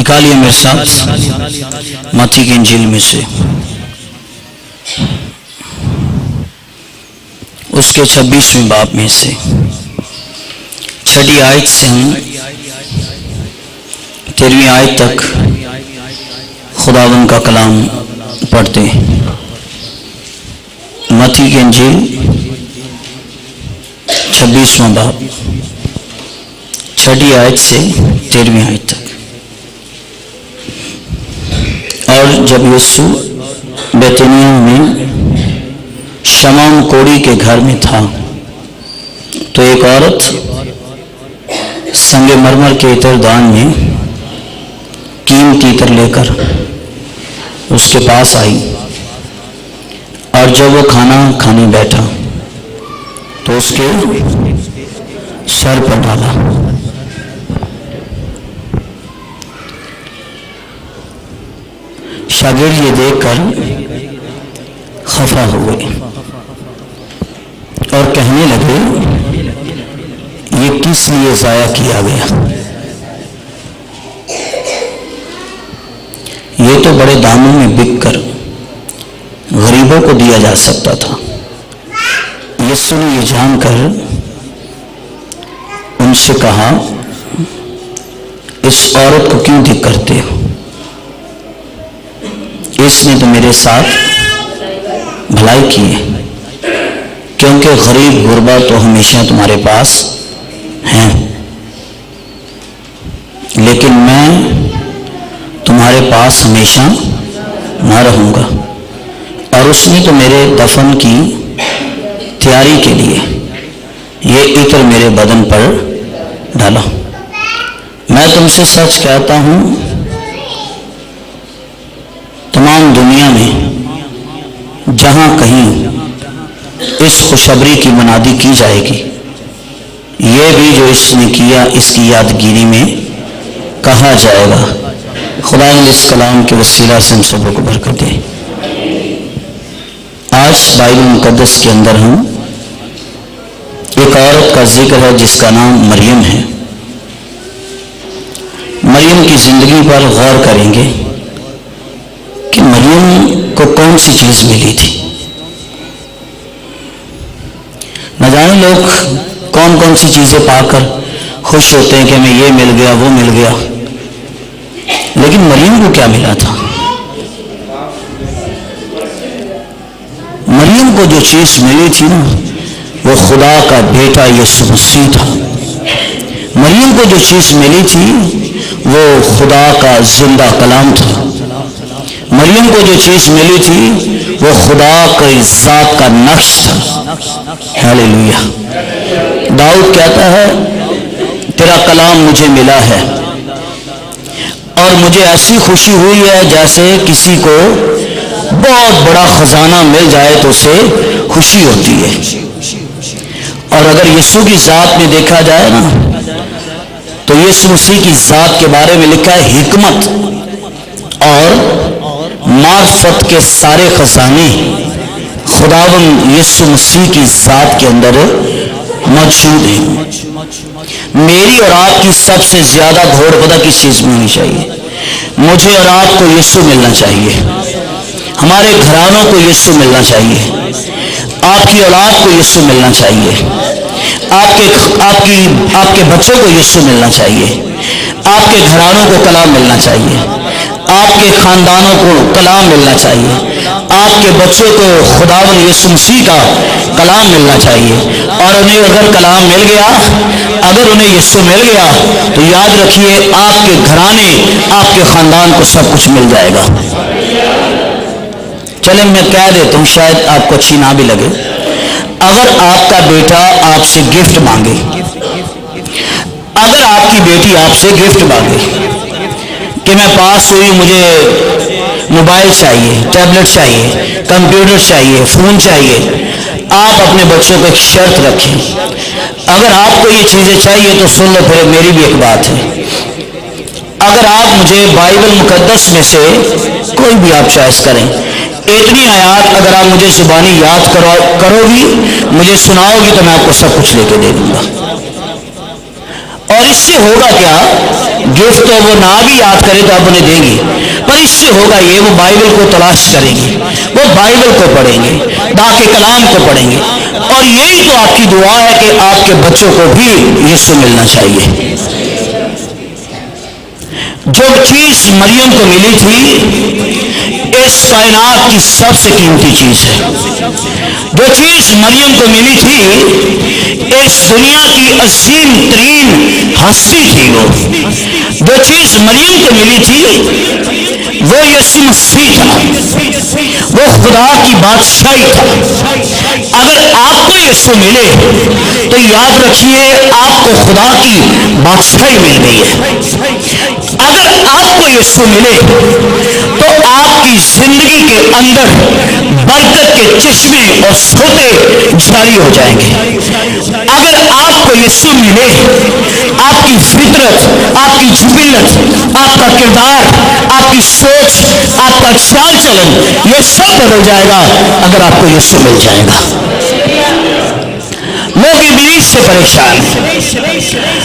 نکالیے میرے ساتھ متی کی انجیل میں سے اس کے 26ویں باب میں سے 6 آیت سے ہم 13ویں آیت تک خداوند کا کلام پڑھتے ہیں۔ متی کی انجیل 26واں باب 6 آیت سے 13ویں آیت تک۔ اور جب یسوع بیتنیہ میں شمعون کوڑی کے گھر میں تھا تو ایک عورت سنگ مرمر کے عطردان میں قیمتی عطر لے کر اس کے پاس آئی، اور جب وہ کھانا کھانے بیٹھا تو اس کے سر پر ڈالا۔ شاگرد یہ دیکھ کر خفا ہوئے اور کہنے لگے، یہ کس لیے ضائع کیا گیا؟ یہ تو بڑے داموں میں بک کر غریبوں کو دیا جا سکتا تھا۔ یسوع نے یہ جان کر ان سے کہا، اس عورت کو کیوں دکھ کرتے ہو؟ اس نے تو میرے ساتھ بھلائی کی ہے، کیونکہ غریب غربا تو ہمیشہ تمہارے پاس ہیں، لیکن میں تمہارے پاس ہمیشہ نہ رہوں گا۔ اور اس نے تو میرے دفن کی تیاری کے لیے یہ عطر میرے بدن پر ڈالا۔ میں تم سے سچ کہتا ہوں، تمام دنیا میں جہاں کہیں اس خوشخبری کی منادی کی جائے گی، یہ بھی جو اس نے کیا اس کی یادگیری میں کہا جائے گا۔ خدا اس کلام کے وسیلہ سے ہم سب کو برکت دے۔ آج بائبل مقدس کے اندر ہم ایک عورت کا ذکر ہے جس کا نام مریم ہے۔ مریم کی زندگی پر غور کریں گے کہ مریم کو کون سی چیز ملی تھی۔ نہ جانے لوگ کون کون سی چیزیں پا کر خوش ہوتے ہیں کہ ہمیں یہ مل گیا وہ مل گیا، لیکن مریم کو کیا ملا تھا؟ مریم کو جو چیز ملی تھی نا، وہ خدا کا بیٹا یسوع مسیح تھا۔ مریم کو جو چیز ملی تھی وہ خدا کا زندہ کلام تھا۔ مریم کو جو چیز ملی تھی وہ خدا کی ذات کا نقش تھا۔ ہیلیلویا۔ داؤد کہتا ہے، تیرا کلام مجھے ملا ہے اور مجھے ایسی خوشی ہوئی ہے جیسے کسی کو بہت بڑا خزانہ مل جائے تو اسے خوشی ہوتی ہے۔ اور اگر یسوع کی ذات میں دیکھا جائے نا، تو یسوع مسیح کی ذات کے بارے میں لکھا ہے، حکمت اور معرفت کے سارے خزانے خداوند یسوع مسیح کی ذات کے اندر موجود ہیں۔ میری اور آپ کی سب سے زیادہ گھوڑ پتہ کس چیز میں ہونی چاہیے؟ مجھے اور آپ کو یسوع ملنا چاہیے، ہمارے گھرانوں کو یسوع ملنا چاہیے، آپ کی اولاد کو یسوع ملنا چاہیے، آپ کے بچوں کو یسوع ملنا چاہیے، آپ کے گھرانوں کو کلام ملنا چاہیے، آپ کے خاندانوں کو کلام ملنا چاہیے، آپ کے بچوں کو خداوند یسوع مسیح کا کلام ملنا چاہیے۔ اور انہیں اگر کلام مل گیا، اگر انہیں یسوع مل گیا، تو یاد رکھیے آپ کے گھرانے، آپ کے خاندان کو سب کچھ مل جائے گا۔ چلیں میں کہہ دیتا ہوں، شاید آپ کو اچھی نہ بھی لگے۔ اگر آپ کا بیٹا آپ سے گفٹ مانگے، اگر آپ کی بیٹی آپ سے گفٹ مانگے کہ میں پاس ہوئی، مجھے موبائل چاہیے، ٹیبلٹ چاہیے، کمپیوٹر چاہیے، فون چاہیے، آپ اپنے بچوں کو ایک شرط رکھیں، اگر آپ کو یہ چیزیں چاہیے تو سن لو، پھر میری بھی ایک بات ہے، اگر آپ مجھے بائبل مقدس میں سے کوئی بھی آپ چوائس کریں، اتنی آیات اگر آپ مجھے زبانی یاد کرو گی، مجھے سناؤ گی، تو میں آپ کو سب کچھ لے کے دے دوں گا۔ اور اس سے ہوگا کیا؟ گفٹ تو وہ نہ بھی یاد کرے تو آپ انہیں دیں گی، پر اس سے ہوگا یہ، وہ بائبل کو تلاش کریں گے، وہ بائبل کو پڑھیں گے، پاک کلام کو پڑھیں گے، اور یہی تو آپ کی دعا ہے کہ آپ کے بچوں کو بھی یسوع ملنا چاہیے۔ جو چیز مریم کو ملی تھی اس کائنات کی سب سے قیمتی چیز ہے۔ جو چیز مریم کو ملی تھی اس دنیا کی عظیم ترین ہستی تھی، وہ جو چیز مریم کو ملی تھی وہ یسوع مسیح تھا، وہ خدا کی بادشاہی تھا۔ اگر آپ کو یسوع ملے تو یاد رکھیے آپ کو خدا کی بادشاہی مل گئی ہے۔ اگر آپ کو یسوع ملے تو آپ کی زندگی کے اندر برکت کے چشمے اور سوتے جاری ہو جائیں گے۔ اگر آپ کو یسوع ملے آپ کی فطرت، آپ کی جبلت، آپ کا کردار، آپ کی سوچ، آپ کا چال چلن، یہ سب بدل جائے گا اگر آپ کو یسوع مل جائے گا۔ لوگ ابلیس سے پریشان ہیں،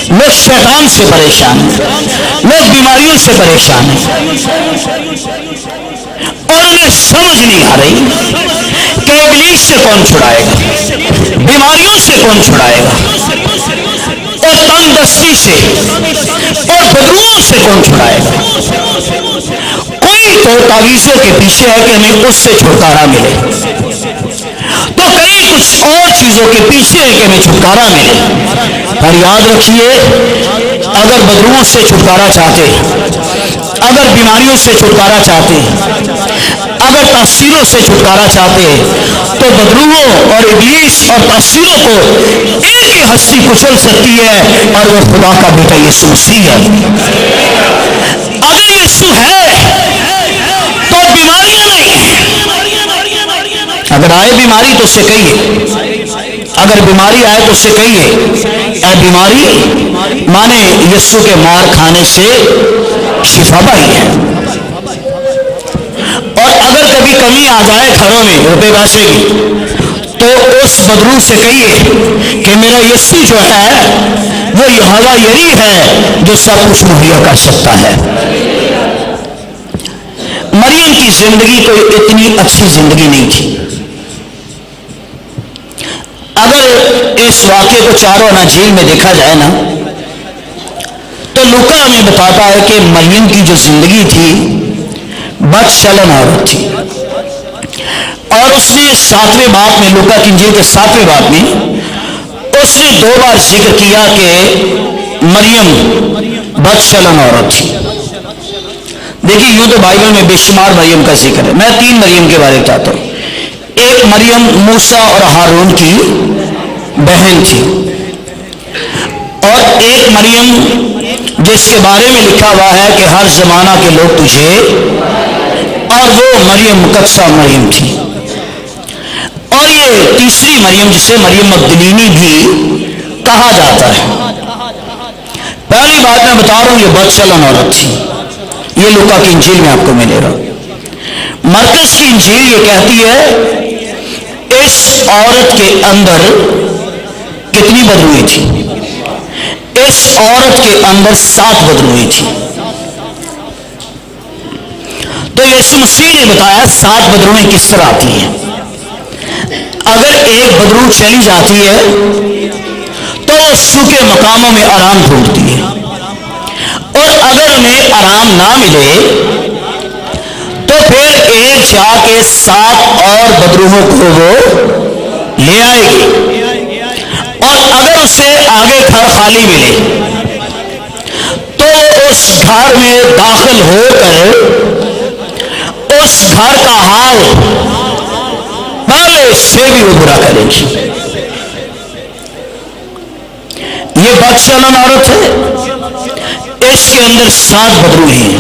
لوگ شیطان سے پریشان ہیں، لوگ بیماریوں سے پریشان ہیں، اور انہیں سمجھ نہیں آ رہی کہ ابلیس سے کون چھڑائے گا، بیماریوں سے کون چھڑائے گا، اور تنگ دستی سے اور بدروؤں سے کون چھڑائے گا۔ کوئی تو تعویذوں کے پیچھے ہے کہ ہمیں اس سے چھٹکارا ملے، تو کئی کچھ اور چیزوں کے پیچھے ہے کہ ہمیں چھٹکارا ملے۔ پر یاد رکھیے اگر بدروؤں سے چھٹکارا چاہتے، اگر بیماریوں سے چھٹکارا چاہتے، اگر تاثیروں سے چھٹکارا چاہتے تو بدروؤں اور ابلیس اور تاثیروں کو ایک ہی ہستی کچل سکتی ہے، اور وہ خدا کا بیٹا یسوع مسیح ہے۔ اگر یسوع ہے تو بیماریاں نہیں ہیں۔ اگر آئے بیماری تو اسے کہیے، اگر بیماری آئے تو اسے کہیے اے بیماری مانے یسوع کے مار کھانے سے شفا پائی ہے۔ اور اگر کبھی کمی آ جائے گھروں میں روپے پیسے کی تو اس بدرو سے کہیے کہ میرا یسوع جو ہے وہ یہوہ یری ہے جو سب کچھ مہیا کر سکتا ہے۔ مریم کی زندگی کوئی اتنی اچھی زندگی نہیں تھی۔ اگر اس واقعے کو چاروں اناجیل میں دیکھا جائے نا تو لوکا ہمیں بتاتا ہے کہ مریم کی جو زندگی تھی بد چلن عورت تھی، اور اس نے 7ویں باب میں، لوکا کی انجیل کے 7ویں باب میں اس نے 2 بار ذکر کیا کہ مریم بد چلن عورت تھی۔ دیکھیے یوں تو بائبل میں بے شمار مریم کا ذکر ہے، میں 3 مریم کے بارے میں چاہتا ہوں۔ ایک مریم موسیٰ اور ہارون کی بہن تھی، اور ایک مریم جس کے بارے میں لکھا ہوا ہے کہ ہر زمانہ کے لوگ تجھے، اور وہ مریم مقدسہ مریم تھی۔ اور یہ تیسری مریم جسے مریم مگدلینی بھی کہا جاتا ہے۔ پہلی بات میں بتا رہا ہوں یہ بد چلن عورت تھی، یہ لوکا کی انجیل میں آپ کو ملے گا۔ مرکز کی انجیل یہ کہتی ہے اس عورت کے اندر کتنی بدروئی تھی؟ اس عورت کے اندر 7 بدروئی تھی۔ تو یسوع مسیح نے بتایا 7 بدروئیں کس طرح آتی ہیں۔ اگر ایک بدرو چلی جاتی ہے تو وہ سوکھے مقاموں میں آرام ڈھونڈتی ہے، اور اگر انہیں آرام نہ ملے تو پھر ایک جا کے 7 اور بدروہوں کو وہ لے آئے گی، اور اگر اسے آگے گھر خالی ملے تو اس گھر میں داخل ہو کر اس گھر کا حال پہلے سے بھی وہ برا کرے گی۔ یہ بد چلن عورت ہے، اس کے اندر 7 بدرو ہیں،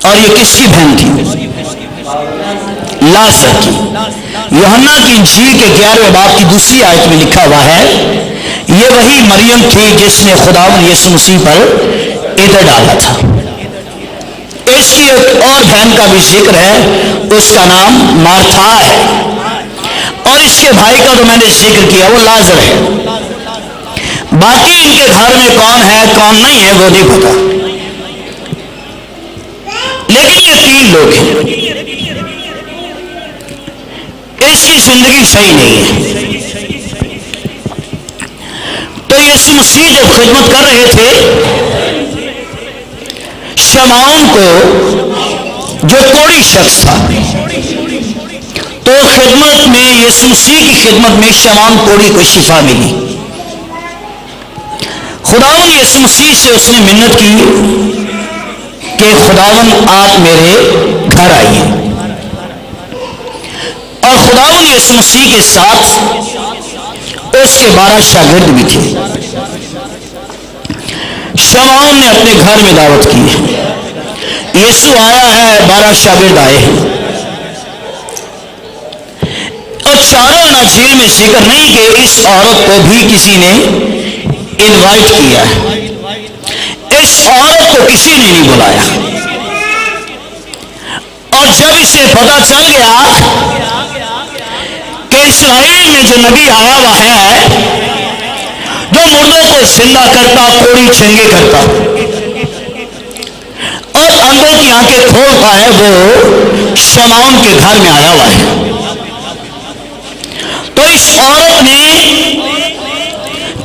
اور یہ کس کی بہن تھی؟ لازر کی۔ یوحنا کی انجیل کے 11ویں باب کی 2 آیت میں لکھا ہوا ہے یہ وہی مریم تھی جس نے خداوند یسوع مسیح پر عطر ڈالا تھا۔ اس کی ایک اور بہن کا بھی ذکر ہے، اس کا نام مارتھا ہے، اور اس کے بھائی کا تو میں نے ذکر کیا وہ لازر ہے۔ باقی ان کے گھر میں کون ہے کون نہیں ہے وہ نہیں پتا، لیکن یہ 3 لوگ ہیں، اس کی زندگی صحیح نہیں ہے۔ تو یسوع مسیح جب خدمت کر رہے تھے، شمعون کو جو کوڑی شخص تھا، تو خدمت میں یسوع مسیح کی خدمت میں شمعون کوڑی کو شفا ملی۔ خداوند یسوع مسیح سے اس نے منت کی کہ خداوند آپ میرے گھر آئیے، اور خداوند یسوع مسیح کے ساتھ اس کے 12 شاگرد بھی تھے۔ شمعون نے اپنے گھر میں دعوت کی، یسوع آیا ہے، 12 شاگرد آئے ہیں، اور چاروں اناجیل میں ذکر نہیں کہ اس عورت کو بھی کسی نے انوائٹ کیا ہے، اس عورت کو کسی نے نہیں بلایا۔ اور جب اسے پتا چل گیا کہ اسرائیل میں جو نبی آیا ہوا ہے، جو مردوں کو زندہ کرتا، کوڑی چنگے کرتا اور اندھوں کی آنکھیں کھولتا ہے، وہ شمعون کے گھر میں آیا ہوا ہے، تو اس عورت نے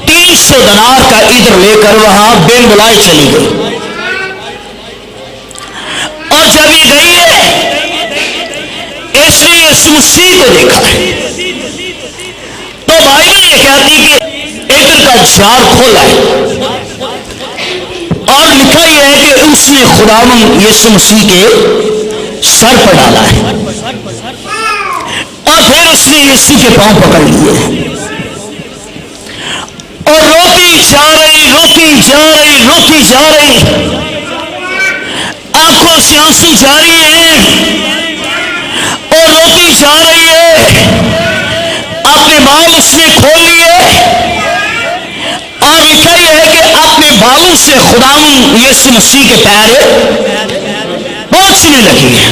300 دینار کا عطر لے کر وہاں بن بلائے چلی گئی، اور جب یہ گئی ہے، اس نے یسوع مسیح کو دیکھا ہے، تو بائبل یہ کہتی کہ عطر کا جار کھولا ہے، اور لکھا یہ ہے کہ اس نے خداوند یسوع مسیح کے سر پر ڈالا ہے، اور پھر اس نے یسوع کے پاؤں پکڑ لیے ہیں، اور روتی جا رہی، آنکھوں سے آنسو جاری ہیں، اور روتی جا رہی ہے، اپنے بال اس نے کھول لیے، اور لکھا یہ ہے کہ اپنے بالوں سے خداوند یسوع مسیح کے پیر پوچھنے لگی ہے۔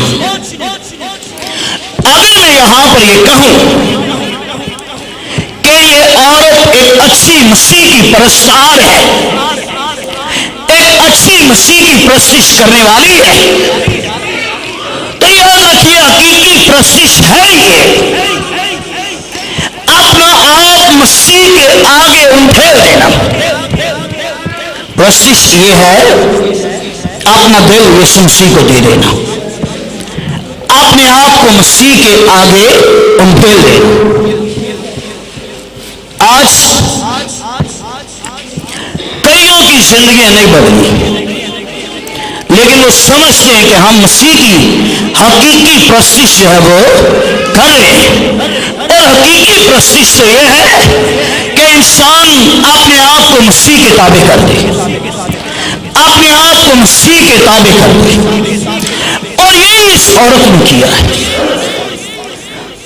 اگر میں یہاں پر یہ کہوں کہ یہ عورت ایک اچھی مسیح کی پرستار ہے، ایک اچھی مسیح کی پرستش کرنے والی ہے، تو یاد رکھیے حقیقی پرستش ہے یہ اپنا آپ مسیح کے آگے انٹھیل دینا۔ پرستش یہ ہے اپنا دل یسوع مسیح کو دے دینا، اپنے آپ کو مسیح کے آگے انٹھیل دینا۔ آج کئیوں کی زندگیاں نہیں بدلی، لیکن وہ سمجھتے ہیں کہ ہم مسیح کی حقیقی پرستش جو ہے وہ کر رہے ہیں، اور حقیقی پرستش تو یہ ہے کہ انسان اپنے آپ کو مسیح کے تابع کر دے، اپنے آپ کو مسیح کے تابع کر دے، اور یہی اس عورت نے کیا ہے۔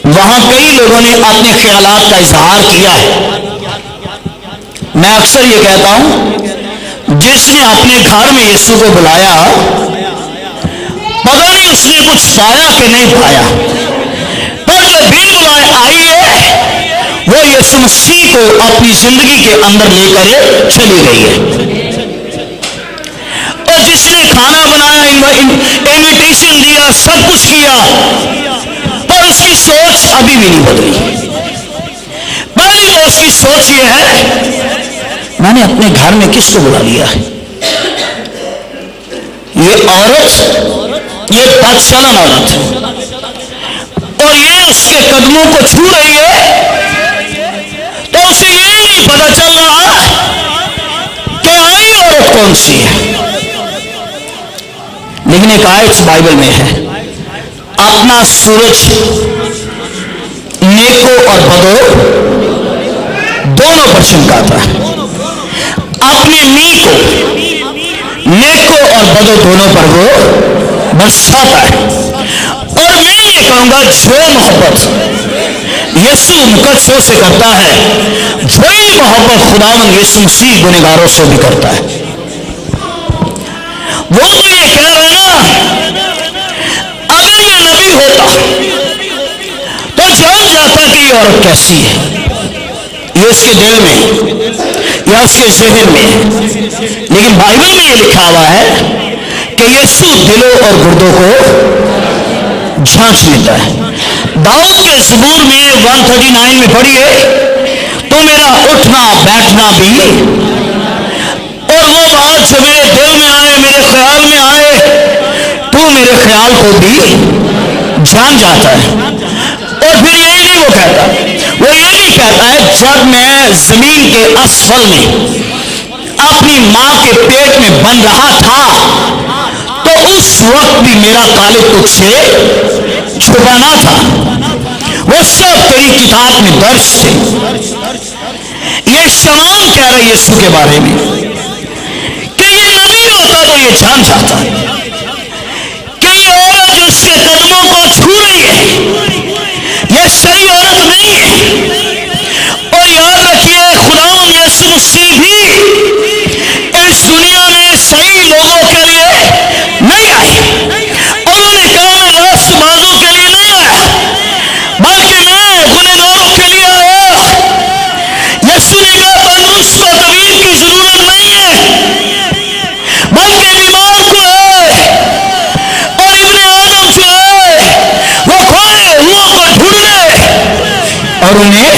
وہاں کئی لوگوں نے اپنے خیالات کا اظہار کیا ہے۔ میں اکثر یہ کہتا ہوں، جس نے اپنے گھر میں یسوع کو بلایا، پتہ نہیں اس نے کچھ پایا کہ نہیں پایا، پر جو بن بلائے آئی ہے، وہ یسوع مسیح کو اپنی زندگی کے اندر لے کر چلی گئی ہے۔ اور جس نے کھانا بنایا، انویٹیشن دیا، سب کچھ کیا، پر اس کی سوچ ابھی بھی نہیں بدلی۔ پہلی تو اس کی سوچ یہ ہے، میں نے اپنے گھر میں کس کو بلا لیا ہے؟ یہ عورت، یہ بدچلن عورت ہے، اور یہ اس کے قدموں کو چھو رہی ہے، تو اسے یہی نہیں پتا چل رہا کہ آئی عورت کون سی ہے۔ لیکن ایک آیت بائبل میں ہے، اپنا سورج نیکو اور بدو دونوں پر چمکاتا ہے، اپنے می کو نیکو اور بدو دونوں پر وہ برساتا ہے۔ اور میں یہ کہوں گا، جو محبت یسوع مقدسوں سے کرتا ہے، وہی محبت خداوند یسوع مسیح گنہگاروں سے بھی کرتا ہے۔ وہ تو یہ کہہ رہے نا، اگر یہ نبی ہوتا تو جان جاتا کہ یہ عورت کیسی ہے۔ یہ اس کے دل میں یا اس کے ذہن میں ہے، لیکن بائبل میں یہ لکھا ہوا ہے کہ یسوع دلوں اور گردوں کو جھانچ لیتا ہے۔ داؤد کے زبور میں 139 میں پڑھیے، تو میرا اٹھنا بیٹھنا بھی، اور وہ بات جو میرے دل میں آئے، میرے خیال میں آئے، تو میرے خیال کو بھی جان جاتا ہے۔ اور پھر یہ نہیں وہ کہتا، وہ یہ نہیں کہتا ہے جب میں زمین کے اسفل میں اپنی ماں کے پیٹ میں بن رہا تھا تو اس وقت بھی میرا طالب تجھ سے چھپا نہ تھا، وہ سب تیری کتاب میں درج تھے۔ یہ شمعون کہہ رہا ہے یسوع کے بارے میں کہ یہ نبی ہوتا تو یہ جان جاتا کہ یہ عورت جو اس کے قدموں کو چھو رہی ہے یہ صحیح عورت نہیں ہے۔ اور یاد رکھیے خداوند یسوع مسیح بھی اس دنیا میں صحیح لوگوں کے لیے نہیں آئے، انہوں نے کہا میں راست بازوں کے لیے نہیں آیا بلکہ میں گنہگاروں کے لیے آیا۔ یسوع نے کہا تندرست کو طبیب کی ضرورت نہیں ہے بلکہ بیمار کو ہے، اور ابن آدم جو ہے وہ کھوئے ہوا کو ڈھونڈنے اور انہیں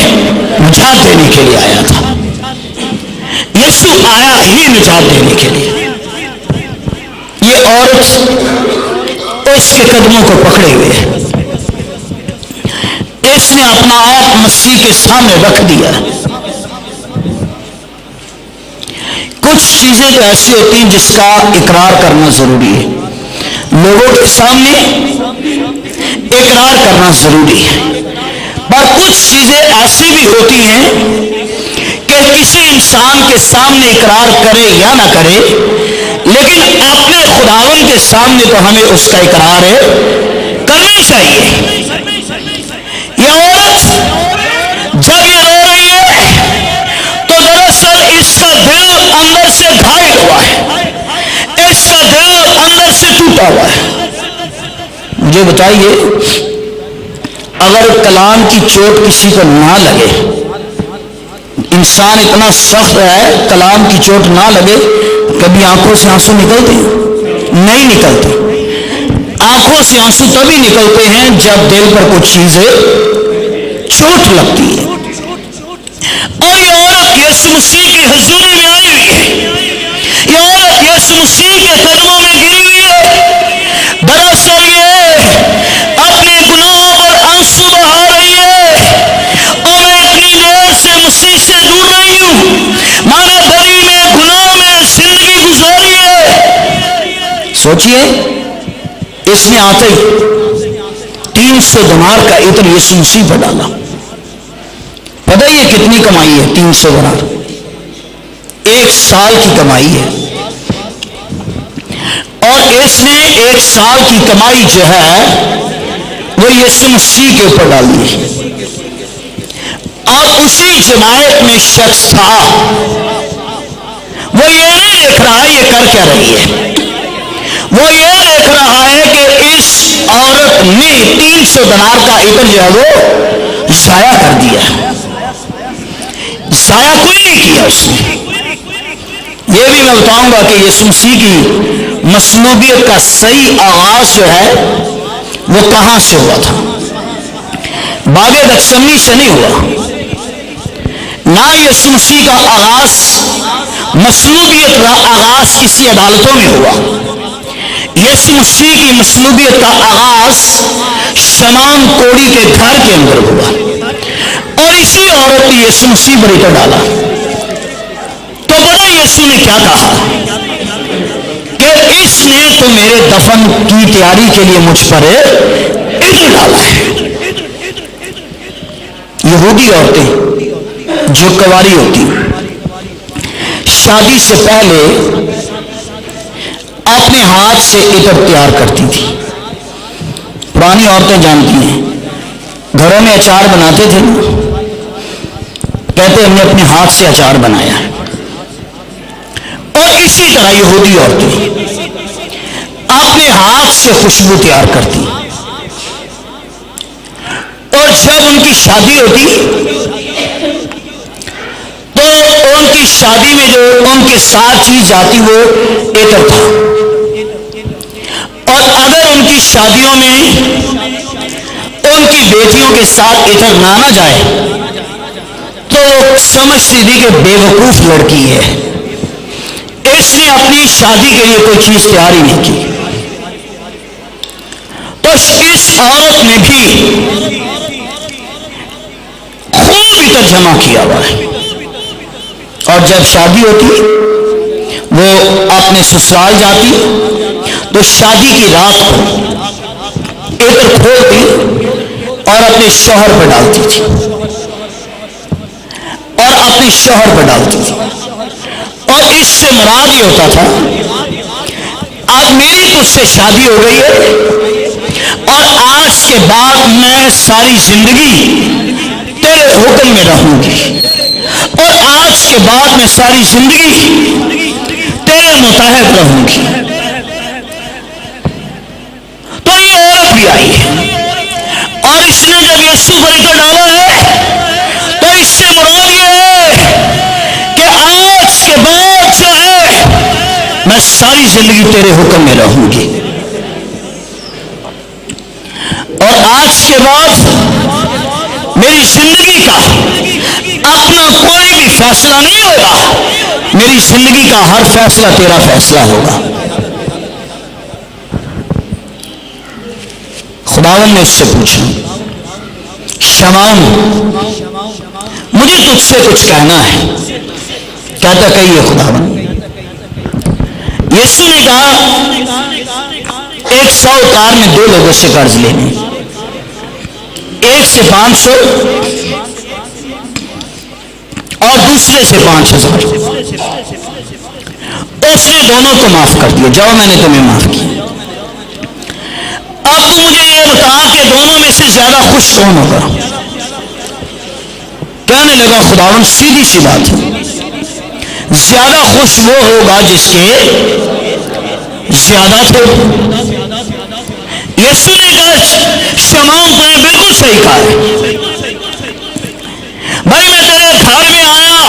نجات دینے کے لیے آیا تھا۔ یسوع آیا ہی نجات دینے کے لیے۔ یہ عورت اس کے قدموں کو پکڑے ہوئے ہے، اس نے اپنا آپ مسیح کے سامنے رکھ دیا۔ کچھ چیزیں تو ایسی ہوتی ہیں جس کا اقرار کرنا ضروری ہے، لوگوں کے سامنے اقرار کرنا ضروری ہے، پر کچھ چیزیں ایسی بھی ہوتی ہیں کہ کسی انسان کے سامنے اقرار کرے یا نہ کرے لیکن اپنے خداوند کے سامنے تو ہمیں اس کا اقرار کرنا چاہیے۔ یہ عورت جب یہ رو رہی ہے تو دراصل اس کا دل اندر سے گھائل ہوا ہے، اس کا دل اندر سے ٹوٹا ہوا ہے۔ مجھے بتائیے اگر کلام کی چوٹ کسی کو نہ لگے، انسان اتنا سخت ہے کلام کی چوٹ نہ لگے، کبھی آنکھوں سے آنسو نکلتے ہیں؟ نہیں نکلتے۔ آنکھوں سے آنسو تبھی نکلتے ہیں جب دل پر کچھ چیزیں چوٹ لگتی ہے۔ اور یہ عورت یسوع مسیح کی حضوری میں آئی ہوئی ہے، یہ عورت یسوع مسیح کے قدموں میں گری ہوئی ہے، دراصل یہ اپنے گناہوں پر آنسو بہا رہی ہے، اور میں اتنی دیر سے مسیح سے دور رہی ہوں، میں نے دری میں گناہ میں زندگی گزاری ہے۔ سوچئے اس نے آتے ہی 300 دینار کا عطر یسوع مسیح پر ڈالا۔ پتہ یہ کتنی کمائی ہے؟ 300 دینار 1 سال کی کمائی ہے، اور اس نے 1 سال کی کمائی جو ہے وہ یسوع مسیح کے اوپر ڈال دی۔ اور اسی جماعت میں شخص تھا، وہ یہ نہیں دیکھ رہا ہے یہ کر کیا رہی ہے، وہ یہ دیکھ رہا ہے کہ اس عورت نے 300 دینار کا عطر جو ہے وہ ضائع کر دیا۔ ضائع کوئی نہیں کیا اس نے۔ یہ بھی میں بتاؤں گا کہ یسوع مسیح کی مصلوبیت کا صحیح آغاز جو ہے وہ کہاں سے ہوا تھا؟ باغ گتسمنی سے نہیں ہوا، نہ یسوع مسیح کا آغاز مصلوبیت کا آغاز کسی عدالتوں میں ہوا۔ یسوع مسیح کی مصلوبیت کا آغاز شمعون کوڑی کے گھر کے اندر ہوا، اور اسی عورت نے یسوع مسیح پر عطر ڈالا۔ تو بڑا یسوع نے کیا کہا کہ اس نے تو میرے دفن کی تیاری کے لیے مجھ پر عطر ڈالا ہے۔ یہودی عورتیں جو کنواری ہوتی شادی سے پہلے اپنے ہاتھ سے عطر تیار کرتی تھی۔ پرانی عورتیں جانتی ہیں، گھروں میں اچار بناتے تھے، کہتے ہم نے اپنے ہاتھ سے اچار بنایا۔ اور اسی طرح یہودی عورتیں اپنے ہاتھ سے خوشبو تیار کرتی، اور جب ان کی شادی ہوتی تو ان کی شادی میں جو ان کے ساتھ چیز جاتی وہ عطر تھا، اور اگر ان کی شادیوں میں ان کی بیٹیوں کے ساتھ عطر نہ جائے تو سمجھتی تھی کہ بے وقوف لڑکی ہے، اس نے اپنی شادی کے لیے کوئی چیز تیار ہی نہیں کی۔ تو اس عورت نے بھی خوب عطر جمع کیا ہوا ہے، اور جب شادی ہوتی وہ اپنے سسرال جاتی تو شادی کی رات کو عطر کھولتی اور اپنے شوہر پر ڈالتی تھی، اور اس سے مراد یہ ہوتا تھا اب میری تجھ سے شادی ہو گئی ہے اور آج کے بعد میں ساری زندگی تیرے حکم میں رہوں گی، اور آج کے بعد میں ساری زندگی تیرے متحد رہوں گی۔ تو یہ عورت بھی آئی ہے اور اس نے جب یسوع پر عطر ڈالا ہے تو اس سے مراد یہ ہے کہ آج کے بعد جو ہے میں ساری زندگی تیرے حکم میں رہوں گی، اور آج کے بعد میری زندگی کا اپنا کوئی بھی فیصلہ نہیں ہوگا، میری زندگی کا ہر فیصلہ تیرا فیصلہ ہوگا۔ خداوند نے اس سے پوچھا، شمعون مجھے تجھ سے کچھ کہنا ہے، کہتا کہیے خداوند۔ یسوع نے کہا 100 کار میں 2 لوگوں سے قرض لینے، ایک سے 500 اور دوسرے سے 5000، اس نے دونوں کو معاف کر دیا، جاؤ میں نے تمہیں معاف کیا۔ اب تو مجھے یہ بتا کہ دونوں میں سے زیادہ خوش کون ہوگا؟ کہنے لگا خداوند سیدھی سی بات ہے، زیادہ خوش وہ ہوگا جس کے زیادہ تھے۔ یسوع نے کہا شمعون تو نے بالکل صحیح کہا ہے، بھائی میں تیرے گھر میں آیا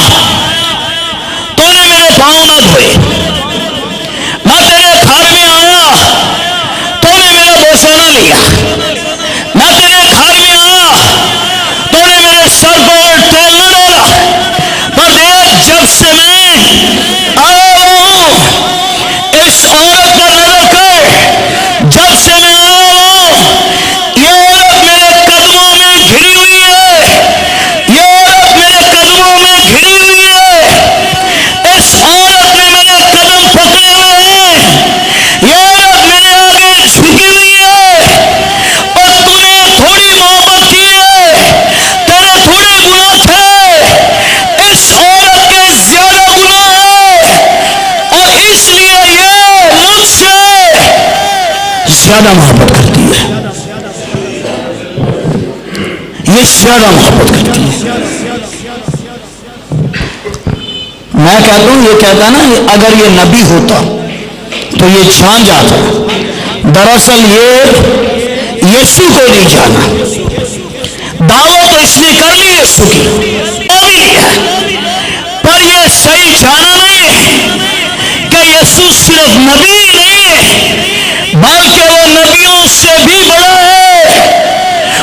تو نے میرے پاؤں نہ دھوئے، میں تیرے گھر میں آیا تو نے میرا بوسہ نہ لیا، میں تیرے گھر میں آیا تو نے میرے سر پر تیل نہ ڈالا، پر دیکھ جب سے میں آیا ہوں اس عورت پر نظر کر، جب سے میں آیا ہوں یہ عورت میرے قدموں میں گھری ہوئی ہے، یہ عورت میرے قدموں میں گھری ہوئی ہے، اس عورت نے میرے قدم پکڑے ہوئے ہیں، یہ عورت میرے آگے جھکی ہوئی ہے، اور تو نے تھوڑی محبت کی ہے، تیرے تھوڑے گناہ تھے، اس عورت کے زیادہ گناہ ہے، اور اس لیے یہ مجھ سے زیادہ محبت کرتی ہے، یہ زیادہ محبت کرتی ہے۔ میں کہتا ہوں، یہ کہتا نا اگر یہ نبی ہوتا تو یہ جان جاتا، دراصل یہ یسوع کو نہیں جانا، دعوت تو اس نے کر لی یسوع کی، وہ بھی لیا، پر یہ صحیح جانا نہیں کہ یسوع صرف نبی نہیں بلکہ وہ نبیوں سے بھی بڑا ہے،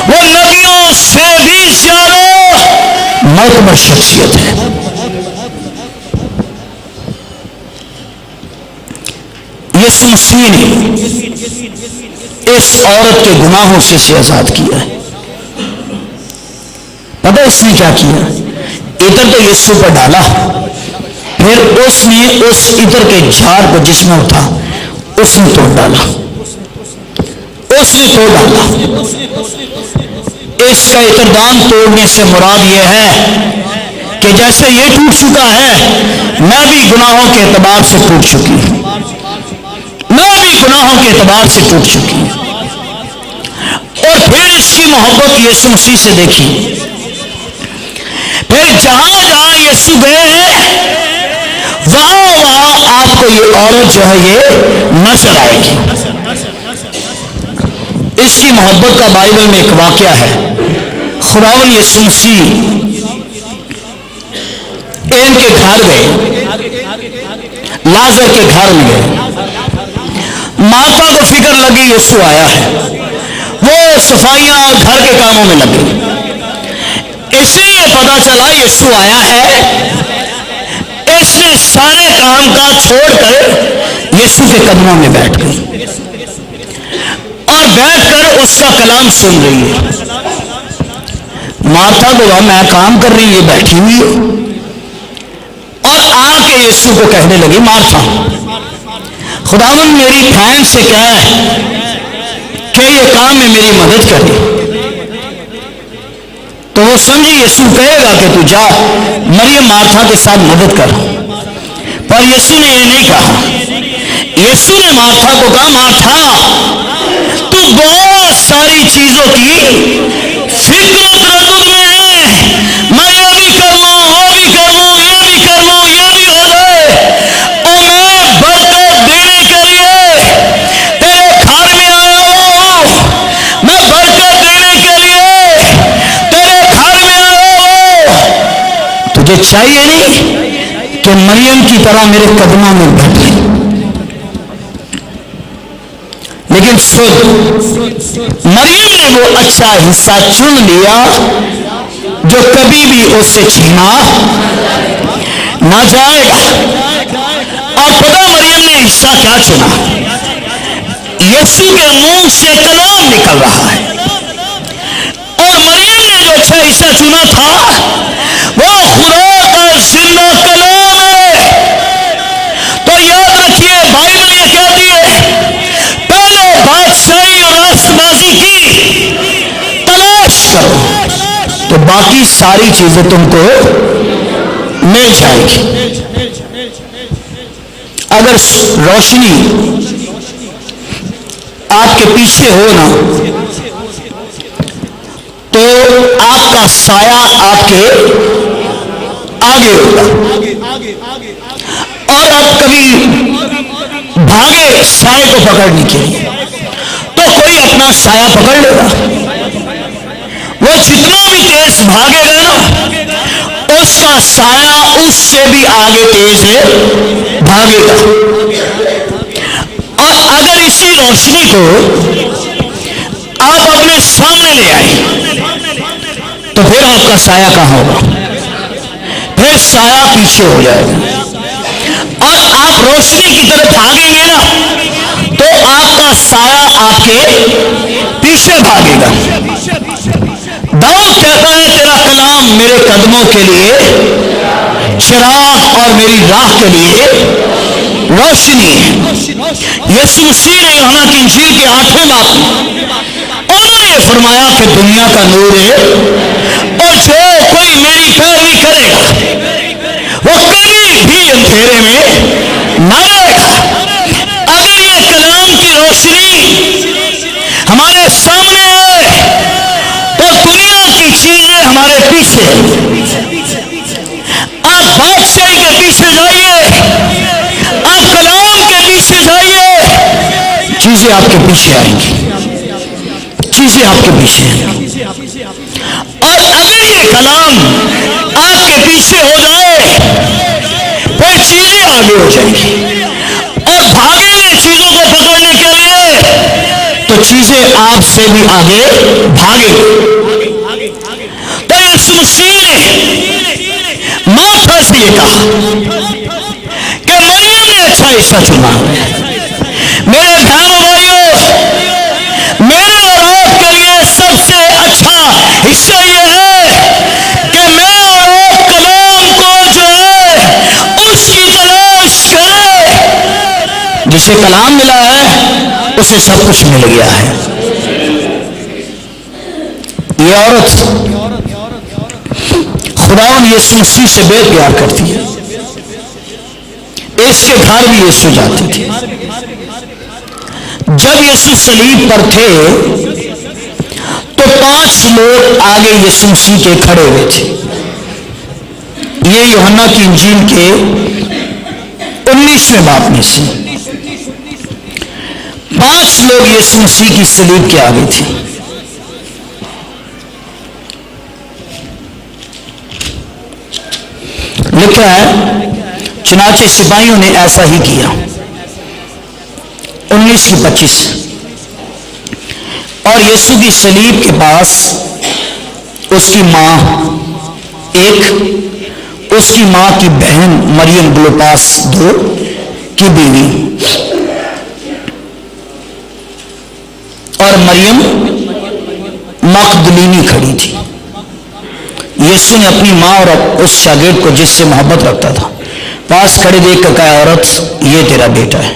وہ نبیوں سے بھی زیادہ معتبر شخصیت ہے۔ یسوع مسیح نے اس عورت کے گناہوں سے آزاد کیا ہے۔ پتہ اس نے کیا کیا؟ عطر تو یسوع پر ڈالا، پھر اس نے اس عطر کے جھاڑ کو جس میں تھا اس نے توڑ ڈالا، اس نے توڑ ڈالا۔ اس کا عطردان توڑنے سے مراد یہ ہے کہ جیسے یہ ٹوٹ چکا ہے میں بھی گناہوں کے اعتبار سے ٹوٹ چکی ہوں، میں بھی گناہوں کے اعتبار سے ٹوٹ چکی ہوں۔ اور پھر اس کی محبت یسوع مسیح سے دیکھی، پھر جہاں جہاں یسوع گئے ہیں وہاں وہاں آپ کو یہ عورت جو ہے یہ نظر آئے گی۔ اس کی محبت کا بائبل میں ایک واقعہ ہے، خداوند یسوع مسیح ان کے گھر گئے، لازر کے گھر میں گئے۔ مارتا کو فکر لگی یسوع آیا ہے، وہ صفائیاں اور گھر کے کاموں میں لگی۔ اس لیے پتا چلا یسوع آیا ہے، اس نے سارے کام کاج چھوڑ کر یسوع کے قدموں میں بیٹھ گئی اور بیٹھ کر اس کا کلام سن رہی ہے۔ مارتا کو کہا میں کام کر رہی، یہ بیٹھی ہوئی ہے، اور آ کے یسوع کو کہنے لگی مارتا خداوند میری بہن سے کہہ کہ یہ کام میں میری مدد کرے۔ تو وہ سمجھی یسوع کہے گا کہ تو جا مریم مارتھا کے ساتھ مدد کر، پر یسوع نے یہ نہیں کہا۔ یسوع نے مارتھا کو کہا مارتھا تو بہت ساری چیزوں کی فکر و تردد میں ہے، میں یہ بھی کر لوں، وہ بھی کر لوں، یہ بھی کر لوں، یہ بھی ہو جائے، اور میں برکت دینے کے لیے تیرے گھر میں آیا ہوں، میں برکت دینے کے لیے تیرے گھر میں آیا ہوں۔ تجھے چاہیے نہیں کہ مریم کی طرح میرے قدموں میں بیٹھے، لیکن مریم نے وہ اچھا حصہ چن لیا جو کبھی بھی اس سے چھینا نہ جائے گا۔ اور پتہ مریم نے حصہ کیا چنا؟ یسوع کے منہ سے کلام نکل رہا ہے، اور مریم نے جو اچھا حصہ چنا تھا وہ خدا کا زندہ کلام ہے۔ تو یاد رکھیے بائبل یہ کہتی ہے پہلے بادشاہی اور راست بازی کی تلاش کرو تو باقی ساری چیزیں تم کو مل جائے گی۔ اگر روشنی آپ کے پیچھے ہو نا تو آپ کا سایہ آپ کے آگے ہوگا، اور آپ کبھی بھاگے سائے کو پکڑنے کے لیے تو کوئی اپنا سایہ پکڑ لے گا۔ وہ جتنا بھی تیز بھاگے گا نا اس کا سایہ اس سے بھی آگے تیز بھاگے گا۔ اور اگر اسی روشنی کو آپ اپنے سامنے لے آئیں تو پھر آپ کا سایہ کہاں ہوگا؟ پھر سایہ پیچھے ہو جائے گا، اور آپ روشنی کی طرف بھاگیں گے نا تو آپ کا سایہ آپ کے پیچھے بھاگے گا۔ داؤد کہتا ہے تیرا کلام میرے قدموں کے لیے چراغ اور میری راہ کے لیے روشنی ہے۔ یسوع مسیح نے یوحنا کی انجیل کے 8ویں باب انہوں نے فرمایا کہ دنیا کا نور ہے، اور جو کوئی میری پیروی کرے گا وہ کبھی بھی اندھیرے میں نہ رہے گا۔ اگر یہ کلام کی روشنی ہمارے سامنے ہے تو دنیا کی چیزیں ہمارے پیچھے، آپ بادشاہی کے پیچھے جائیے، آپ کلام کے پیچھے جائیے، چیزیں آپ کے پیچھے آئیں گی، چیزیں آپ کے پیچھے ہیں۔ اور اگر یہ کلام آپ کے پیچھے ہو جائے پھر چیزیں آگے ہو جائیں گی، اور بھاگیں گے چیزوں کو پکڑنے کے لیے تو چیزیں آپ سے بھی آگے بھاگیں گی۔ تو یسوع مسیح نے مارتھا سے یہ کہا کہ مریم نے اچھا حصہ چنا ہے۔ میرے بہنوں بھائیوں، میرے اور آپ کے لیے سب سے اچھا حصہ یہ ہے کہ میں اور آپ کلام کو جو ہے اس کی تلاش کریں۔ جسے کلام ملا ہے اسے سب کچھ مل گیا ہے۔ یہ عورت خداوند یسوع مسیح سے بے پیار کرتی ہے، اس کے گھر بھی یسوع جاتی تھی۔ جب یسوع صلیب پر تھے تو 5 لوگ آگے یسوع مسیح کے کھڑے ہوئے تھے۔ یہ یوحنا کی انجیل کے 19ویں باب میں سے 5 لوگ یسوع مسیح کی صلیب کے آگے تھے۔ لکھا ہے چنانچہ سپاہیوں نے ایسا ہی کیا۔ 19:25 اور یسوع کی صلیب کے پاس اس کی ماں ایک، اس کی ماں کی بہن مریم کلوپاس 2 کی بیوی اور مریم مقدلینی کھڑی تھی۔ یسوع نے اپنی ماں اور اس شاگرد کو جس سے محبت رکھتا تھا پاس کھڑے دیکھ کر کہا، عورت یہ تیرا بیٹا ہے۔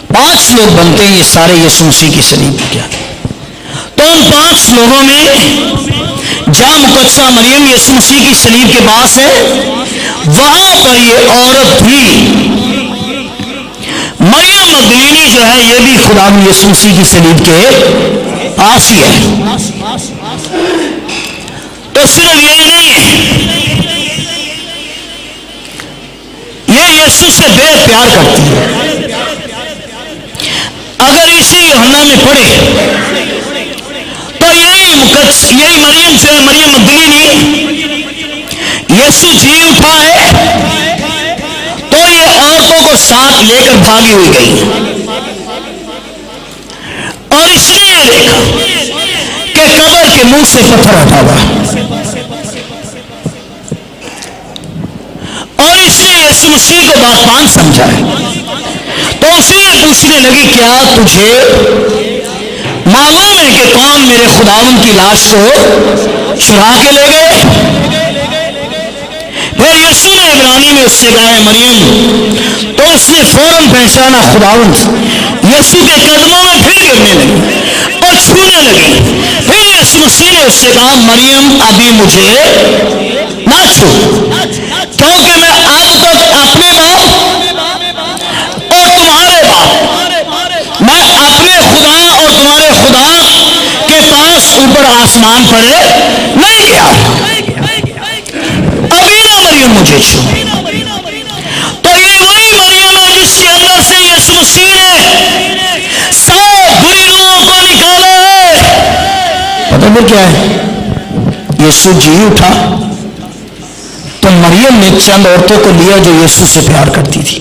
5 لوگ بنتے ہیں، یہ سارے یسوع مسیح کی صلیب کیا؟ تو ان 5 لوگوں میں جہاں مقدسہ مریم یسوع مسیح کی صلیب کے پاس ہے، وہاں پر یہ عورت بھی مریم مقدلینی جو ہے یہ بھی خدا یسوع مسیح کی صلیب کے پاس ہی ہے۔ تو صرف یہی نہیں ہے، یہ یسوع سے بے پیار کرتی ہے۔ اگر اسی یوحنا میں پڑھے تو یہی مریم جو ہے مریم مقدلینی یسوع جی اٹھا ہے تو یہ عورتوں کو ساتھ لے کر بھاگی ہوئی گئی اور اس نے یہ دیکھا کہ قبر کے منہ سے پتھر ہٹا ہوا اور اس نے یسوع مسیح کو باقان سمجھا ہے۔ تو اسی نے پوچھنے لگی، کیا تجھے معلوم ہے کہ کون میرے خداوند کی لاش کو چرا کے لے گئے؟ پھر یسوع نے عبرانی میں اس سے کہا ہے مریم، تو اس نے فوراً پہچانا خداوند، یسوع کے قدموں میں پھر گرنے لگی اور چھونے لگی۔ پھر یسوع مسیح نے اس سے کہا، مریم ابھی مجھے نہ چھو، کیونکہ میں اب تک اپنے باپ اور تمہارے باپ، میں اپنے خدا اور تمہارے خدا کے پاس اوپر آسمان پر نہیں گیا، ابھی نہ مریم مجھے چھو۔ تو یہ وہی مریم ہے جس کے اندر سے یسوع مسیح نے 7 بری روحوں کو نکالا ہے۔ پتہ پھر کیا ہے؟ یسوع جی اٹھا تو مریم نے چند عورتوں کو لیا جو یسوع سے پیار کرتی تھی،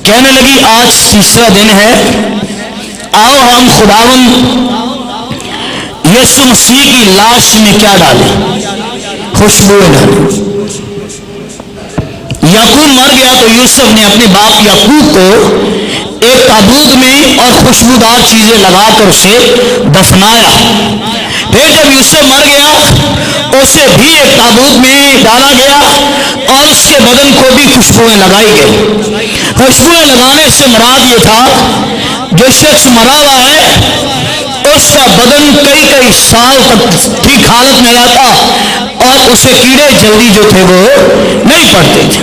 کہنے لگی، آج تیسرا دن ہے، آؤ ہم خداوند یسوع مسیح کی لاش میں کیا ڈالیں؟ خوشبوئیں ڈالیں۔ یعقوب مر گیا تو یوسف نے اپنے باپ یعقوب کو ایک تابوت میں اور خوشبودار چیزیں لگا کر اسے دفنایا۔ پھر جب یوسف مر گیا اسے بھی ایک تابوت میں ڈالا گیا اور اس کے بدن کو بھی خوشبوئیں لگائی گئی۔ خوشبوئیں لگانے سے مراد یہ تھا جو شخص مرا ہوا ہے اس کا بدن کئی سال تک ٹھیک حالت میں رہتا اور اسے کیڑے جلدی جو تھے وہ نہیں پڑتے تھے۔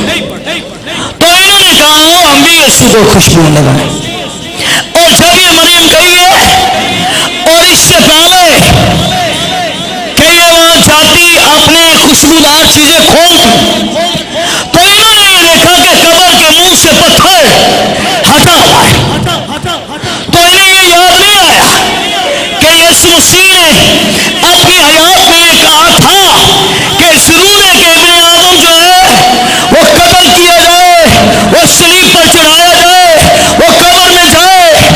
تو انہوں نے کہا ہم بھی یسوع کو خوشبو لگائیں، اور جب یہ مریم گئی ہے اور اس سے پہلے کہ یہ وہاں جاتی اپنے خوشبودار چیزیں کھولتی تو انہوں نے یہ دیکھا کہ قبر کے منہ سے پتھر ہٹا ہوا ہے۔ تو انہیں یہ یاد نہیں آیا کہ یسوع مسیح نے اپنی حیات میں یہ کہا تھا کہ ضرور ہے کہ ابن آدم جو ہے وہ قتل کیا جائے، وہ صلیب پر چڑھایا جائے، وہ قبر میں جائے،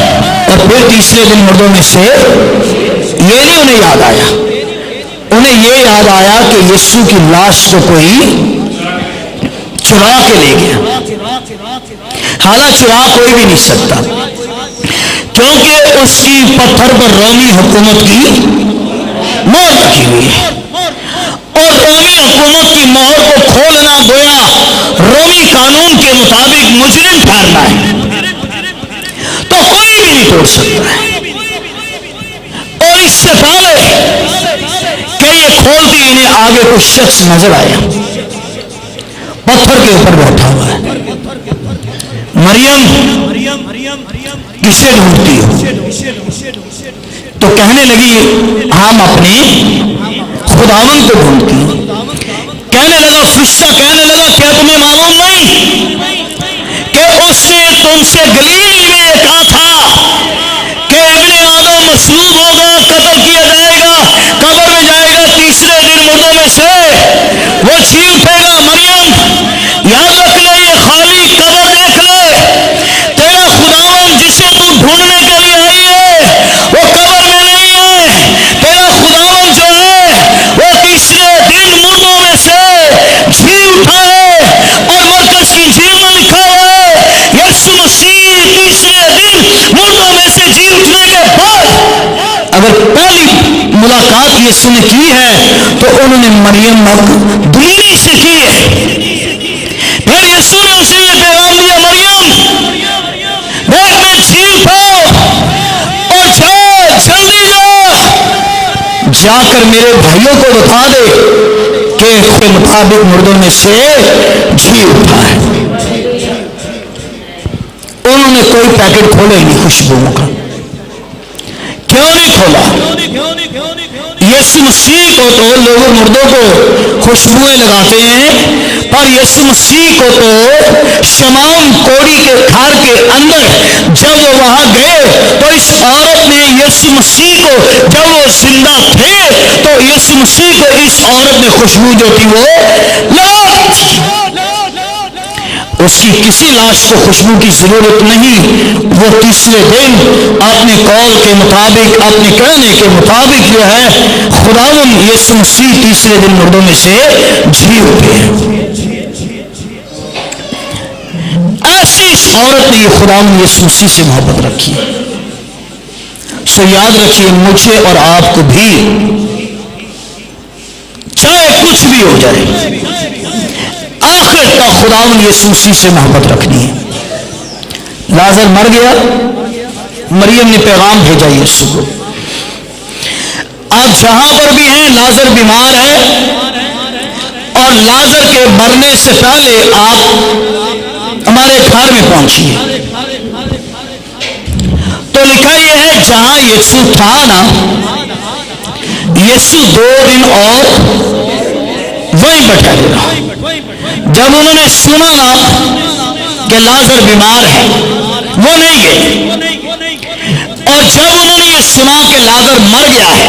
اور پھر تیسرے دن مردوں میں سے یہ نہیں انہیں یاد آیا، انہیں یہ یاد آیا کہ یسوع کی لاش کو کوئی چرا کے لے گیا۔ حالانکہ چرا کوئی بھی نہیں سکتا کیونکہ اس کی پتھر پر رومی حکومت کی مہر لگی ہوئی ہے، اور رومی حکومت کی مہر کو کھولنا گویا رومی قانون کے مطابق مجرم ٹھہرنا ہے، تو کوئی بھی نہیں توڑ سکتا ہے۔ اور اس سے پہلے کہ یہ کھولتی انہیں آگے کوئی شخص نظر آیا پتھر کے اوپر بیٹھا ہوا ہے۔ مریم کسے ڈھونڈتی ہو؟ تو کہنے لگی ہم اپنے خداوند کو ڈھونڈتی ہیں۔ کہنے لگا فرشتہ کہنے لگا کیا تمہیں معلوم نہیں کہ اس نے تم سے گلیل میں یہ کہا تھا کہ ابن آدم مصلوب ہوگا، قتل کیا جائے گا، قبر میں جائے گا، تیسرے دن مردوں میں سے وہ جی اٹھے گا۔ مریم اگر پہلی ملاقات یسوع نے کی ہے تو انہوں نے مریم مگدلینی سے کی ہے۔ پھر یسوع نے اسے یہ پیغام دیا، مریم بیگ میں جھیل پاؤ اور جلدی جا کر میرے بھائیوں کو بتا دے کہ اس کے مطابق مردوں میں سے جی اٹھا ہے۔ انہوں نے کوئی پیکٹ کھولا ہی نہیں خوشبوؤں کا۔ کیوں نہیں کھولا؟ یسوع مسیح کو تو لوگ مردوں کو خوشبوئیں لگاتے ہیں، پر یسوع مسیح کو تو شمعون کوڑی کے گھر کے اندر جب وہ وہاں گئے تو اس عورت نے یسوع مسیح کو، جب وہ زندہ تھے تو یسوع مسیح کو اس عورت نے خوشبو جو تھی وہ لگا تھی۔ اس کی کسی لاش کو خوشبو کی ضرورت نہیں، وہ تیسرے دن اپنے قول کے مطابق، اپنے کہنے کے مطابق جو ہے خداوند یسوع مسیح تیسرے دن مردوں میں سے جی اٹھے۔ ایسی اس عورت نے یہ خداوند یسوع مسیح سے محبت رکھی۔ سو یاد رکھیے مجھے اور آپ کو بھی چاہے کچھ بھی ہو جائے آخر تک خداوند یسوع مسیح سے محبت رکھنی ہے۔ لازر مر گیا، مریم نے پیغام بھیجا یسوع کو، آپ جہاں پر بھی ہیں لازر بیمار ہے اور لازر کے مرنے سے پہلے آپ ہمارے گھر میں پہنچیے۔ تو لکھا یہ ہے جہاں یسوع تھا نا، یسوع 2 دن اور وہیں بیٹھا رہا۔ جب انہوں نے سنا نا کہ لازر بیمار ہے وہ نہیں گئے، اور جب انہوں نے یہ سنا کہ لازر مر گیا ہے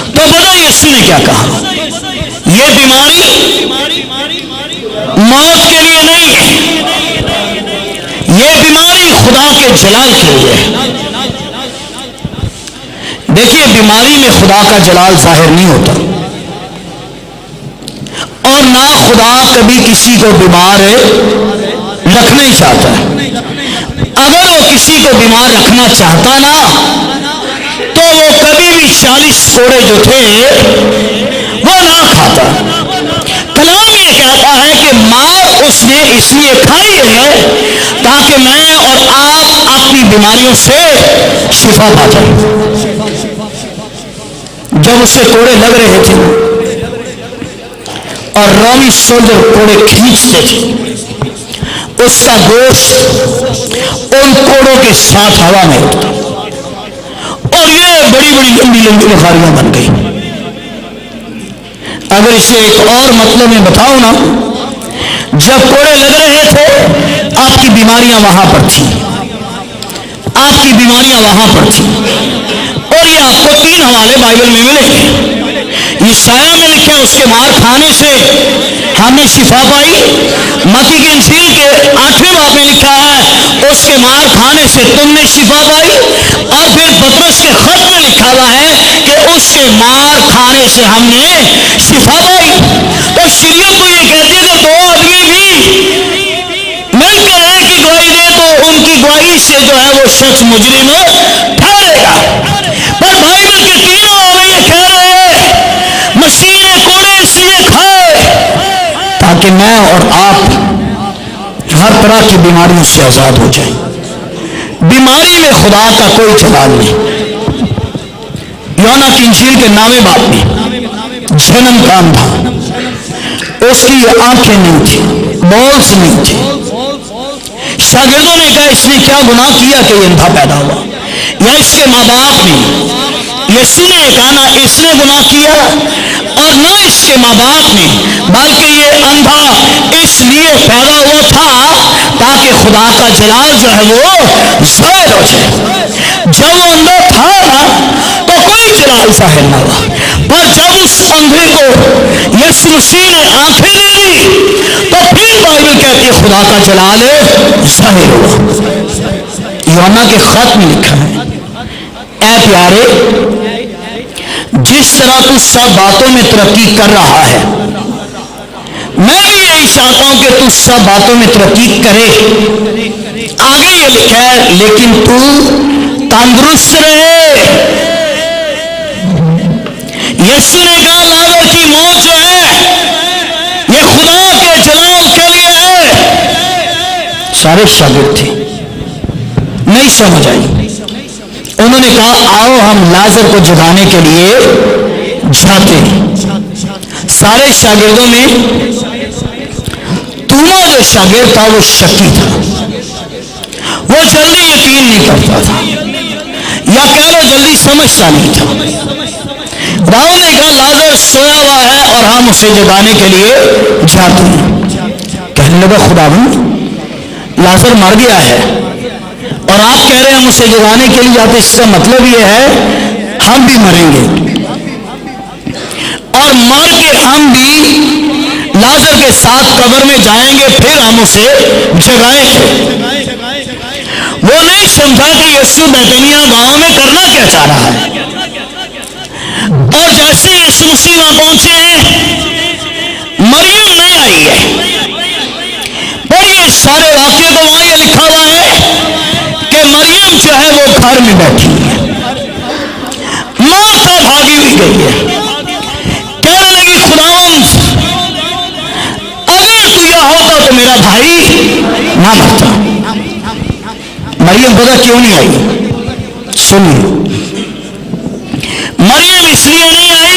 تو پتہ یسوع نے کیا کہا، یہ بیماری موت کے لیے نہیں ہے، یہ بیماری خدا کے جلال کے لیے ہے۔ دیکھیے بیماری میں خدا کا جلال ظاہر نہیں ہوتا، اور نہ خدا کبھی کسی کو بیمار رکھنا ہی چاہتا ہے۔ اگر وہ کسی کو بیمار رکھنا چاہتا نا تو وہ کبھی بھی 40 کوڑے جو تھے وہ نہ کھاتا۔ کلام یہ کہتا ہے کہ مار اس نے اس لیے کھائی ہے تاکہ میں اور آپ اپنی بیماریوں سے شفا پا جائیں۔ جب اسے کوڑے لگ رہے تھے اور رومی سولجر کوڑے کھینچتے تھے، اس کا گوشت ان کوڑوں کے ساتھ ہوا میں اٹھتا اور یہ بڑی بڑی لمبی لمبی بخاریاں بن گئی۔ اگر اسے ایک اور مطلب میں بتاؤں نا، جب کوڑے لگ رہے تھے آپ کی بیماریاں وہاں پر تھیں، آپ کی بیماریاں وہاں پر تھیں، اور یہ آپ کو 3 حوالے بائبل میں ملیں گے۔ یسایہ میں لکھا ہے اس کے مار کھانے سے ہم نے شفا پائی، متی کی انجیل کے 8ویں باب میں لکھا ہے اس کے مار کھانے سے تم نے شفا پائی، اور پھر پطرس کے خط میں لکھا ہوا ہے کہ اس کے مار کھانے سے ہم نے شفا پائی۔ تو شریعت تو یہ کہتی ہے کہ 2 آدمی بھی مل کر ایک کی گواہی دے تو ان کی گواہی سے جو ہے وہ شخص مجرم ٹھہرے گا، پر بائبل کے 3 والے یہ کہہ رہے ہیں مسیح نے کوڑے اس لیے کھائے تاکہ میں اور آپ ہر طرح کی بیماریوں سے آزاد ہو جائیں۔ بیماری میں خدا کا کوئی جلال نہیں۔ یوحنا کی انجیل کے 9ویں باب میں جنم کا اندھا، اس کی آنکھیں نہیں تھی، بولز نہیں تھی، شاگردوں نے کہا اس نے کیا گناہ کیا کہ یہ اندھا پیدا ہوا، یا اس کے ماں باپ نے؟ یسوع نے کہا نہ اس نے گناہ کیا اور نہ اس کے ماں باپ نے، بلکہ یہ اندھا اس لیے پیدا ہوا تھا تاکہ خدا کا جلال جو ہے وہ ظاہر ہو جائے۔ جب وہ اندھا تھا نا تو کوئی جلال ظاہر نہ ہوا، پر جب اس اندھے کو یسوع مسیح نے آنکھیں دے دی تو پھر بائبل کہتی ہے خدا کا جلال ظاہر ہوا۔ یوحنا کے خط میں لکھا ہے اے پیارے جس طرح تو سب باتوں میں ترقی کر رہا ہے میں بھی یہی چاہتا ہوں کہ تو سب باتوں میں ترقی کرے۔ آگے یہ لکھا ہے لیکن تو تندرست رہے یسوع نے کہا لازر کی موت جو ہے یہ خدا کے جلال کے لیے ہے۔ سارے شاگرد تھے، نہیں سمجھ آئی، انہوں نے کہا آؤ ہم لازر کو جگانے کے لیے جاتے ہیں۔ سارے شاگردوں میں توما جو شاگرد تھا وہ شکی تھا، وہ جلدی یقین نہیں کرتا تھا، یا کہہ لو جلدی سمجھتا نہیں تھا۔ راؤ نے کہا لازر سویا ہوا ہے اور ہم اسے جگانے کے لیے جاتے ہیں۔ کہنے لگا خداوند لازر مر گیا ہے اور آپ کہہ رہے ہیں ہم اسے جگانے کے لیے جاتے، اس کا مطلب یہ ہے ہم بھی مریں گے اور مر کے ہم بھی لازر کے ساتھ قبر میں جائیں گے، پھر ہم اسے جگائیں گے۔ وہ نہیں سمجھا کہ یسوع بیتنیہ گاؤں میں کرنا کیا چاہ رہا ہے، اور جیسے یسوع مسیح وہاں پہنچے ہیں مریم نہیں آئی ہے۔ پڑھیے سارے واقعے تو وہاں یہ لکھا ہوا ہے کہ مریم جو ہے وہ گھر میں بیٹھی ہے، مارتھا بھاگی ہوئی گئی ہے، کہنے لگی خداوند اگر تو یہ ہوتا تو میرا بھائی نہ مرتا۔ مریم پتہ کیوں نہیں آئی؟ سنیے، مریم اس لیے نہیں آئی،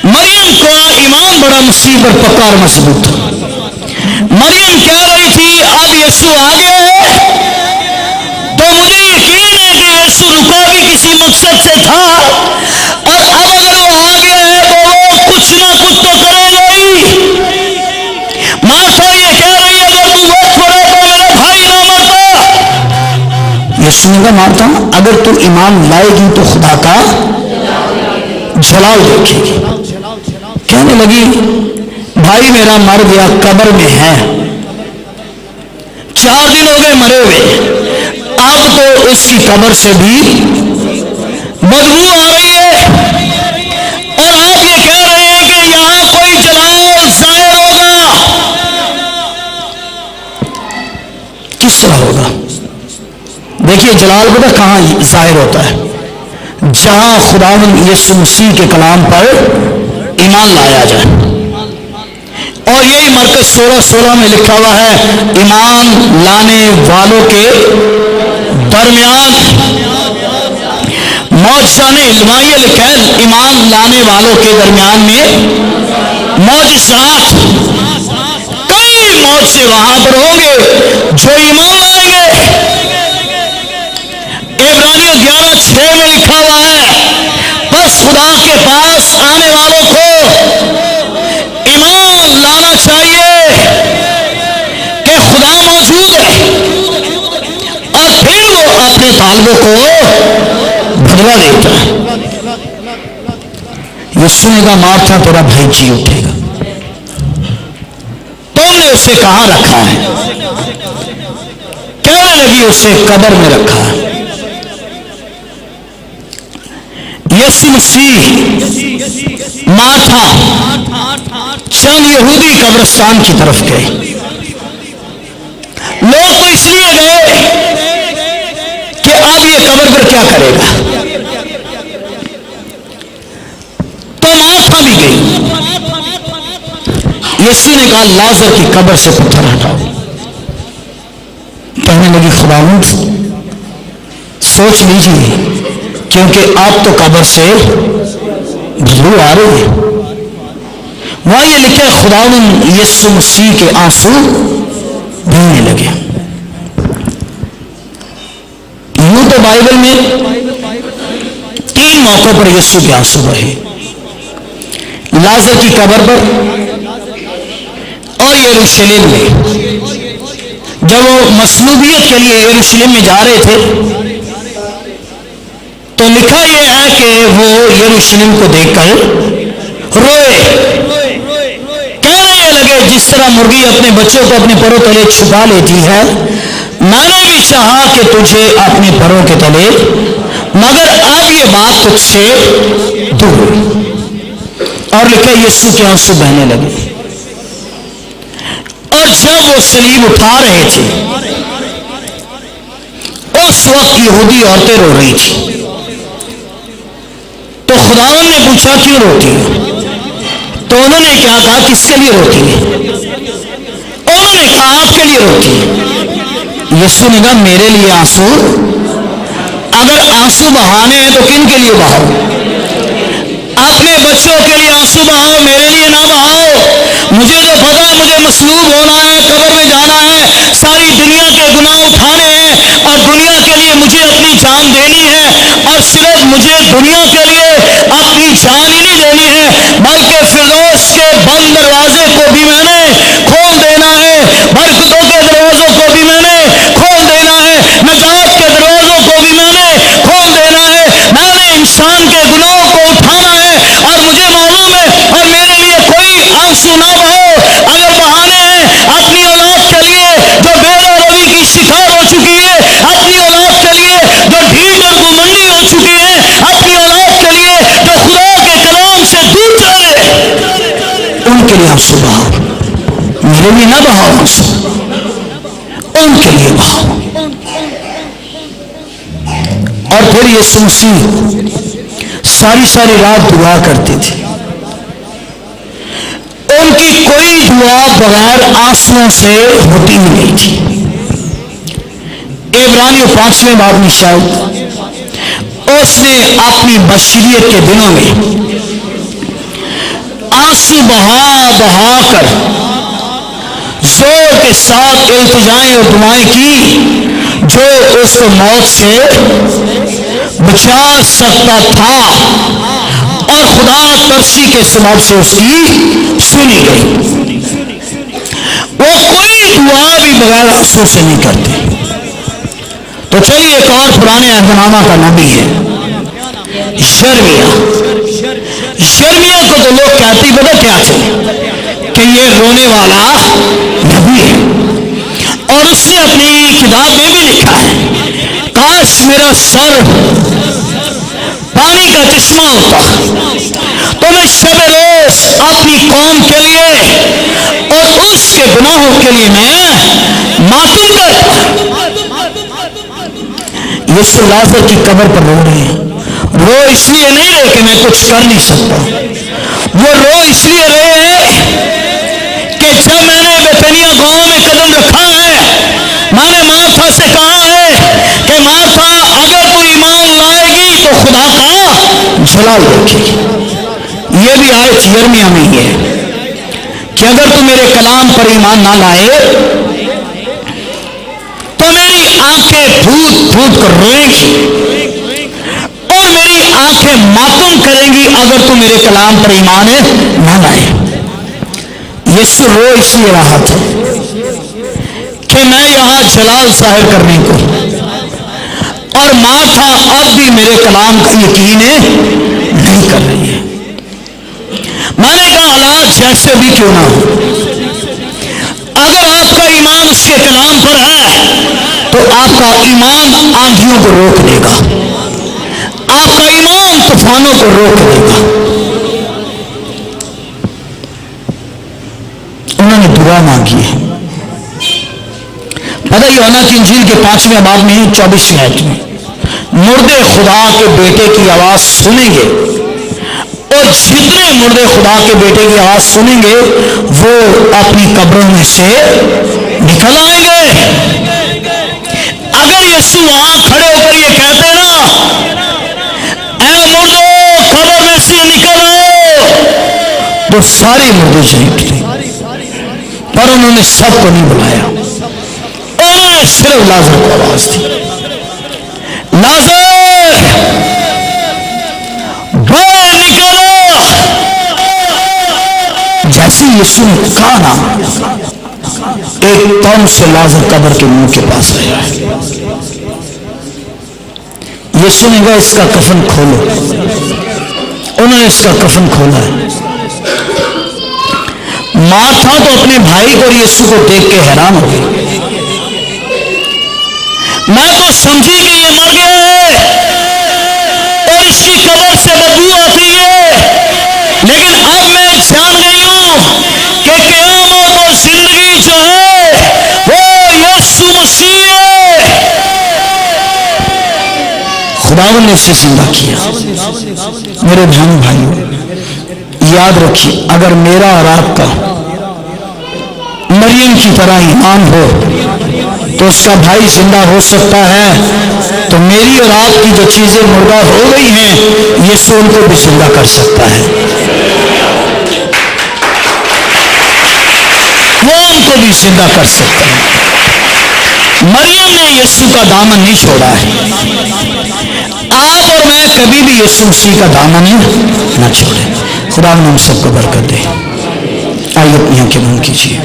مریم کو ایمان بڑا مسیح پر پکا اور مضبوط تھا۔ مریم کہہ رہی تھی اب یسوع آ گیا ہے تو مجھے یقین ہے کہ یسوع رکا بھی کسی مقصد سے تھا، اور اب اگر وہ آ گیا ہے تو وہ کچھ نہ کچھ تو کرے گا ہی۔ مارتھا یہ کہہ رہی ہے اگر تو وقت پڑے تو میرا بھائی نہ مرتا۔ یسوع نے کہا مارتھا اگر تو ایمان لائے گی تو خدا کا جلال دیکھے گی۔ کہنے لگی بھائی میرا مر گیا، قبر میں ہے، 4 دن ہو گئے مرے ہوئے، اب تو اس کی قبر سے بھی بدبو آ رہی ہے، اور آپ یہ کہہ رہے ہیں کہ یہاں کوئی جلال ظاہر ہوگا۔ کس طرح ہوگا؟ دیکھیے جلال پتہ کہاں ظاہر ہوتا ہے؟ جہاں خداوند یسوع مسیح کے کلام پر ایمان لایا جائے، اور یہی مرکز 16:16 میں لکھا ہوا ہے ایمان لانے والوں کے درمیان معجزہ نے علمائیہ لکھا ہے ایمان لانے والوں کے درمیان میں معجزات، کئی معجزے وہاں پر ہوں گے جو ایمان لائیں گے۔ عبرانیوں 11:6 میں لکھا ہوا ہے بس خدا کے پاس آنے والوں کو ایمان لانا چاہیے کہ خدا موجود ہے، اور پھر وہ اپنے طالبوں کو بدلا دیتا ہے۔ یسوع نے کہا مارتھا تیرا بھائی جی اٹھے گا، تم نے اسے کہاں رکھا ہے؟ کہنے لگی اسے قبر میں رکھا ہے۔ یسوع مسیح مارتھا چند یہودی قبرستان کی طرف گئے، لوگ تو اس لیے گئے کہ اب یہ قبر پر کیا کرے گا، تو مارتھا بھی گئی۔ یسوع نے کہا لازر کی قبر سے پتھر ہٹاؤ۔ کہنے لگی خداوند سوچ لیجیے کیونکہ آپ تو قبر سے بدبو آ رہی ہے۔ وہاں یہ لکھا ہے خداوند یسوع مسیح کے آنسو بہنے لگے۔ یوں تو بائبل میں 3 موقعوں پر یسوع کے آنسو بہے، لازر کی قبر پر اور یروشلم میں۔ جب وہ مصلوبیت کے لیے یروشلم میں جا رہے تھے تو لکھا یہ ہے کہ وہ یروشلم کو دیکھ کر روئے، کہنے لگے جس طرح مرغی اپنے بچوں کو اپنے پروں تلے چھپا لیتی ہے میں نے بھی چاہا کہ تجھے اپنے پروں کے تلے، مگر اب یہ بات تجھ سے دور ہوئی۔ اور لکھا یسوع کے آنسو بہنے لگے، اور جب وہ صلیب اٹھا رہے تھے اس وقت یہودی عورتیں رو رہی تھی، تو تو خداوند نے پوچھا کیوں روتی ہے؟ تو انہوں نے کیا کہا کس کے لیے روتی ہے؟ انہوں نے کہا آپ کے لیے روتی ہے۔ یسوع نے کہا میرے لیے آنسو؟ اگر آنسو بہانے ہیں تو کن کے لیے بہاؤ؟ اپنے بچوں کے لیے آنسو بہاؤ، میرے لیے نہ بہاؤ۔ مجھے تو پتا ہے مجھے مصلوب ہونا ہے، قبر میں جانا ہے، ساری دنیا کے گناہ اٹھانے ہیں اور دنیا کے لیے مجھے اپنی جان دینی ہے، اور صرف مجھے دنیا کے لیے اپنی جان ہی نہیں دینی ہے بلکہ فردوس کے بند دروازے کو بھی میں نے کھول دینا ہے، برکتوں کے دروازوں کو بھی میں نے کھول دینا ہے، نجات کے دروازوں کو بھی میں نے کھول دینا ہے۔ میں نے انسان کے گناہوں کو اٹھانا ہے اور مجھے معلوم ہے، اور میرے لیے کوئی آنسو نہ بہو۔ اگر بہانے ہیں اپنی اولاد کے لیے جو بے روی کی شکار ہو چکی ہے، اپنی اولاد کے لیے جو ڈھیٹ اور گھمنڈی ہو چکی ہے، اپنی اولاد کے لیے جو خدا کے کلام سے دور چلے، ان کے لیے آنسو بہاؤ، میرے لیے نہ بہاؤ آنسو، ان کے لیے بہاؤ۔ اور پھر یسوع مسیح ساری رات دعا کرتے تھے، ان کی کوئی دعا بغیر آنسوؤں سے ہوتی ہی نہیں تھی۔ عبرانیوں 5ویں باب میں شاید اس نے اپنی بشریت کے دنوں میں آنسو بہا بہا کر زور کے ساتھ التجائیں اور دعائیں کی جو اس کو موت سے بچا سکتا تھا، اور خدا ترسی کے سبب سے اس کی سنی گئی۔ وہ کوئی دعا بھی بغیر آنسو سے نہیں کرتے۔ تو چلیے ایک اور پرانے عہد نامہ کا نبی ہے یرمیہ کو تو لوگ کہتے پتہ کیا تھے کہ یہ رونے والا نبی ہے، اور اس نے اپنی کتاب میں بھی لکھا ہے، کاش میرا سر پانی کا چشمہ ہوتا تو میں شب روز اپنی قوم کے لیے اور اس کے گناہوں کے لیے میں ماتم کرتا۔ یسوع لازر کی قبر پر رو رہے ہیں، رو اس لیے نہیں رہے کہ میں کچھ کر نہیں سکتا، وہ رو اس لیے رہے ہیں کہ جب میں نے بیتنیہ گاؤں میں قدم رکھا ہے، میں نے مارتھا سے کہا ہے کہ مارتھا اگر تو ایمان لائے گی تو خدا کا جلال دیکھے گی۔ یہ بھی آیت یرمیہ میں ہی ہے کہ اگر تو میرے کلام پر ایمان نہ لائے تو میری آنکھیں پھوٹ پھوٹ کر روئیں گی اور میری آنکھیں ماتم کریں گی اگر تو میرے کلام پر ایمان نہ لائے۔ یسوع رو اس لیے رہا تھا کہ میں یہاں جلال ظاہر کرنے کو، اور مارتھا اب بھی میرے کلام کا یقین نہیں کر رہی ہے۔ میں نے کہا حالات جیسے بھی کیوں نہ ہو، اگر آپ کا ایمان اس کے کلام پر ہے تو آپ کا ایمان آندھیوں کو روک دے گا، آپ کا ایمان طوفانوں کو روک دے گا۔ انہوں نے دعا مانگی ہے، پتہ یوحنا کی انجیل کے 5ویں باب میں 24ویں آیت میں، مردے خدا کے بیٹے کی آواز سنیں گے، اور جتنے مردے خدا کے بیٹے کی آواز سنیں گے وہ اپنی قبروں میں سے نکل آئیں گے۔ اگر یسوع وہاں کھڑے ہو کر یہ کہتے نا اے مردو قبر میں سے نکل آؤ، تو سارے مردے سے نکلے، پر انہوں نے سب کو نہیں بلایا، انہوں نے صرف لازر کو آواز دی، لازر باہر نکلو۔ جیسے یسوع نے کہا نا، ایک دم سے لازر قبر کے منہ کے پاس آیا۔ یسوع نے کہا اس کا کفن کھولو، انہوں نے اس کا کفن کھولا ہے۔ مارتھا تو اپنے بھائی کو اور یسوع کو دیکھ کے حیران ہو گئی، میں تو سمجھی کہ یہ مر گیا ہے اور اس کی قبر سے بدبو آتی ہے، لیکن اب میں جان گئی ہوں کہ قیامت اور زندگی جو ہے وہ یسوع مسیح ہے۔ خداوند نے اسے زندہ کیا، میرے بہن بھائیوں، یاد رکھیے، اگر میرا اور آپ کا مریم کی طرح ایمان ہو تو اس کا بھائی زندہ ہو سکتا ہے، تو میری اور آپ کی جو چیزیں مردہ ہو گئی ہیں یسوع ان کو بھی زندہ کر سکتا ہے، وہ ان کو بھی زندہ کر سکتا ہے۔ مریم نے یسوع کا دامن نہیں چھوڑا ہے، آپ اور میں کبھی بھی یسوع مسیح کا دامن نہ چھوڑیں۔ خدا ہم سب کو برکت دے۔ آئیے اپنی آنکھیں بند کیجیے۔